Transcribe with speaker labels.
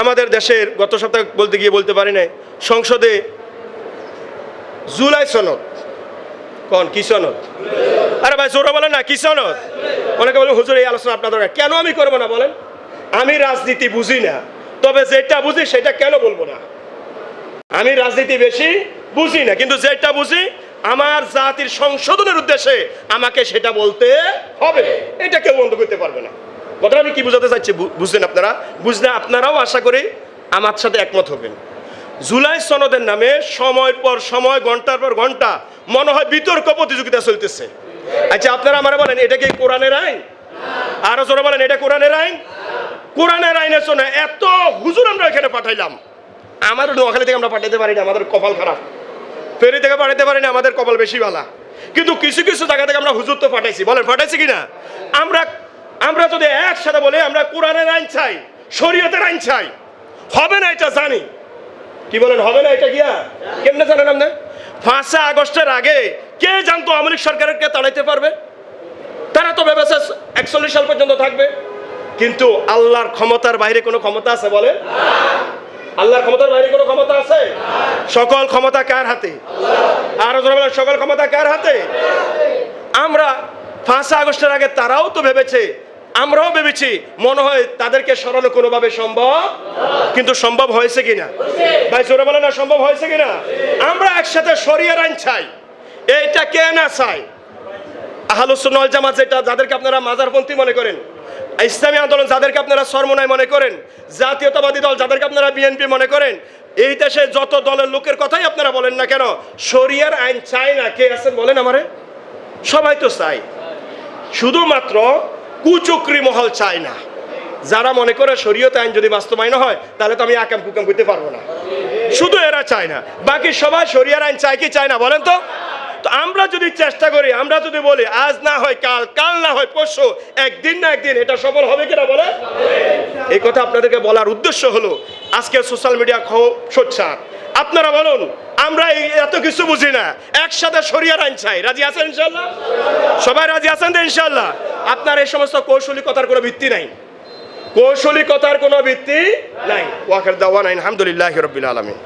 Speaker 1: আমাদের দেশের গত সপ্তাহে বলতে গিয়ে বলতে পারি নাই, সংসদে জুলাই সনদ, কোন কি সনদ? আরে ভাই জোরে বলেন না, কি সনদ? অনেকে বলেন হুজুর এই আলোচনা আপনার দরকার। কেন আমি করবো না বলেন? আমি রাজনীতি বুঝি না, তবে যেটা বুঝি সেটা কেন বলবো না? আমি রাজনীতি বেশি বুঝি না, কিন্তু যেটা বুঝি আমার জাতির সংশোধনের উদ্দেশ্যে আমাকে সেটা বলতে হবে, এটা কেউ বন্ধ করতে পারবে না। কথা আমি কি বুঝাতে চাচ্ছি বুঝলেন আপনারা? বুঝলে আপনারাও আশা করি আমার সাথে একমত হবেন। জুলাই সনদের নামে সময় পর সময়, ঘন্টার পর ঘন্টা মনে হয় বিতর্ক প্রতিযোগিতা চলতেছে। আচ্ছা আপনারা আমার বলেন, এটা কি কোরআনের আইন? আরো জোরে বলেন, এটা কোরআনের আইন? কোরআনের আইনের জন্য এত হুজুর আমরা এখানে পাঠাইলাম, আমাদের নোয়াখালী থেকে আমরা পাঠাতে পারি না, আমাদের কপাল খারাপ। ফেরি থেকে পাঠাতে পারি না, আমাদের কপাল বেশি ভালো। কিন্তু কিছু কিছু জায়গা থেকে আমরা হুজুর তো পাঠাইছি, বলেন পাঠাইছি কিনা? আমরা যদি একসাথে বলি আমরা কোরআনের আইন চাই, শরীয়তের আইন চাই, হবে না এটা জানি। কি বলেন, হবে না এটা? গিয়া কেমনে জানেন আপনি? 5 আগস্টের আগে কে জানতো আওয়ামী লীগ সরকারকে তাড়াইতে পারবে? তারা তো ভেবেছে 41 সাল পর্যন্ত থাকবে। কিন্তু আল্লাহর ক্ষমতার বাইরে কোনো ক্ষমতা আছে বলে? আল্লাহর ক্ষমতার বাইরে কোনো ক্ষমতা আছে? সকল ক্ষমতা কার হাতে? আরো জোরে বলেন, সকল ক্ষমতা কার হাতে? আমরা 5 আগস্টের আগে তারাও তো ভেবেছে, আমরাও ভেবেছি, মনে হয় তাদেরকে সরানো কোনোভাবে সম্ভব, কিন্তু সম্ভব হয়েছে কিনা? ভাই জোরে বলেন না, সম্ভব হয়েছে কিনা? আমরা একসাথে শরিয়ার আইন চাই, এইটা কে না চাই? আহলুস সুন্নাহ ওয়াল জামাত, যেটা যাদেরকে আপনারা মাজারপন্থী মনে করেন, ইসলামী আন্দোলন যাদেরকে আপনারা চরমনাই মনে করেন, জাতীয়তাবাদী দল যাদেরকে আপনারা বিএনপি মনে করেন, এই দেশে যত দলের লোকের কথাই আপনারা বলেন না কেন, শরিয়ার আইন চাই না। কে আছেন বলেন আমারে? সবাই তো চাই, শুধুমাত্র কুচক্রি মহল চায় না। যারা মনে করে শরীয়ত আইন যদি বাস্তবায়ন হয় তাহলে তো আমি আকাম কুকাম করতে পারবো না, শুধু এরা চায় না, বাকি সবাই শরিয়ার আইন চায় কি চায় না বলেন তো? তো আমরা যদি চেষ্টা করি, আমরা যদি বলি আজ না হয় কাল, কাল না হয় পরশু, একদিন না একদিন এটা সফল হবে কিনা বলে? এই কথা আপনাদেরকে বলার উদ্দেশ্য হলো আজকে সোশ্যাল মিডিয়া খুব সোচ্চার। আপনারা বলুন, আমরা এত কিছু বুঝি না, একসাথে শরিয়ার আইন চাই। রাজি আছেন ইনশাআল্লাহ? সবাই রাজি আছেন তো ইনশাআল্লাহ? আপনার এই সমস্ত কৌশলিকতার কোনো ভিত্তি নাই, কৌশলিকতার কোনো ভিত্তি নাই। ওয়াখির দাওয়ানা আলহামদুলিল্লাহি রাব্বিল আলামিন।